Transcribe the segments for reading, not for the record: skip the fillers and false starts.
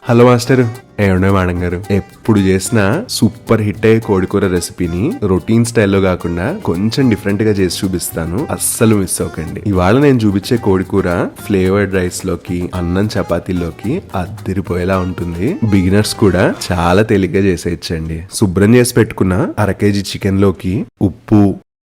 Hello master, ఏమండే madam గారు. ఎప్పుడు చేసినా సూపర్ హిట్ అయ్యే కోడికూర రెసిపీని రొటీన్ స్టైల్లో కాకుండా కొంచెం డిఫరెంట్ గా చేసి చూపిస్తాను. అస్సలు మిస్ అవ్వకండి. ఇవాళ నేను చూపించే కోడికూర ఫ్లేవర్డ్ రైస్ లోకి, అన్నం చపాతీలోకి అద్దరిపోయేలా ఉంటుంది. బిగినర్స్ కూడా చాలా తేలిగ్గా చేసేయచ్చండి. శుభ్రం చేసి పెట్టుకున్న 1/2 kg చికెన్ లోకి ఉప్పు,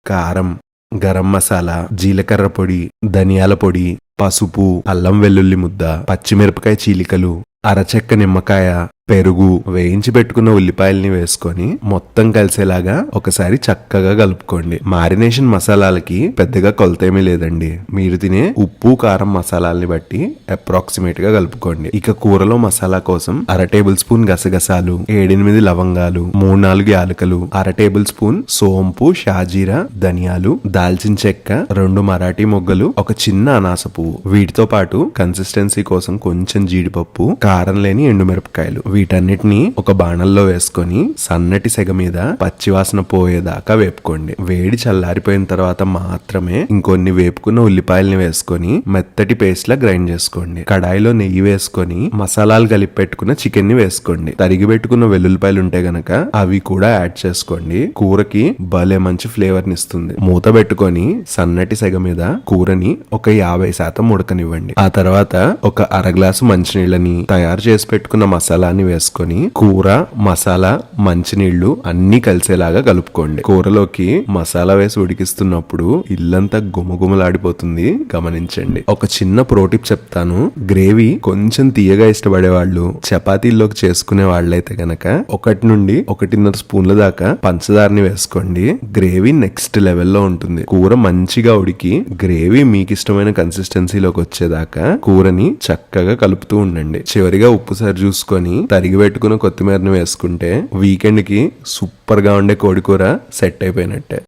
కారం, గరం మసాలా, జీలకర్ర పొడి, ధనియాల పొడి, పసుపు, అల్లం వెల్లుల్లి ముద్ద, పచ్చిమిరపకాయ చీలికలు, అరచెక్క నిమ్మకాయ, పెరుగు, వేయించి పెట్టుకున్న ఉల్లిపాయల్ని వేసుకొని మొత్తం కలిసేలాగా ఒకసారి చక్కగా కలుపుకోండి. మారినేషన్ మసాలాలకి పెద్దగా కొలతేమీ లేదండి. మీరు తినే ఉప్పు, కారం మసాలాల్ని బట్టి అప్రాక్సిమేట్ గా కలుపుకోండి. ఇక కూరలో మసాలా కోసం 1/2 టేబుల్ స్పూన్ గసగసాలు, 7-8 లవంగాలు, 3-4 యాలకలు, 1/2 టేబుల్ స్పూన్ సోంపు, షాజీరా, ధనియాలు, దాల్చిన చెక్క, 2 మరాఠీ మొగ్గలు, ఒక చిన్న అనాస పువ్వు. వీటితో పాటు కన్సిస్టెన్సీ కోసం కొంచెం జీడిపప్పు, కారం లేని ఎండుమిరపకాయలు. వీటన్నిటిని ఒక బాణల్లో వేసుకొని సన్నటి సెగ మీద పచ్చివాసన పోయేదాకా వేపుకోండి. వేడి చల్లారిపోయిన తర్వాత మాత్రమే ఇంకొన్ని వేపుకున్న ఉల్లిపాయల్ని వేసుకొని మెత్తటి పేస్ట్ లా గ్రైండ్ చేసుకోండి. కడాయిలో నెయ్యి వేసుకొని మసాలాలు కలిపి పెట్టుకున్న చికెన్ ని వేసుకోండి. తరిగి పెట్టుకున్న వెల్లుల్లిపాయలు ఉంటే గనక అవి కూడా యాడ్ చేసుకోండి. కూరకి భలే మంచి ఫ్లేవర్ ని ఇస్తుంది. మూత పెట్టుకొని సన్నటి సెగ మీద కూరని ఒక 50% ఉడకనివ్వండి. ఆ తర్వాత ఒక 1/2 గ్లాసు మంచినీళ్ళని, తయారు చేసి పెట్టుకున్న మసాలాని వేసుకొని కూర, మసాలా, మంచినీళ్లు అన్ని కలిసేలాగా కలుపుకోండి. కూరలోకి మసాలా వేసి ఉడికిస్తున్నప్పుడు ఇల్లంతా గుమగుమలాడిపోతుంది, గమనించండి. ఒక చిన్న ప్రోటిప్ చెప్తాను. గ్రేవీ కొంచెం తీయగా ఇష్టపడే వాళ్ళు, చపాతీల్లోకి చేసుకునే వాళ్ళైతే గనక 1 నుండి 1.5 స్పూన్ల దాకా పంచదారని వేసుకోండి. గ్రేవీ నెక్స్ట్ లెవెల్లో ఉంటుంది. కూర మంచిగా ఉడికి గ్రేవీ మీకు ఇష్టమైన కన్సిస్టెన్సీలోకి వచ్చేదాకా కూరని చక్కగా కలుపుతూ ఉండండి. చివరిగా ఉప్పు సరి చూసుకొని తరిగి పెట్టుకున్న కొత్తిమీరని వేసుకుంటే వీకెండ్ కి సూపర్ గా ఉండే కోడికూర సెట్ అయిపోయినట్టే.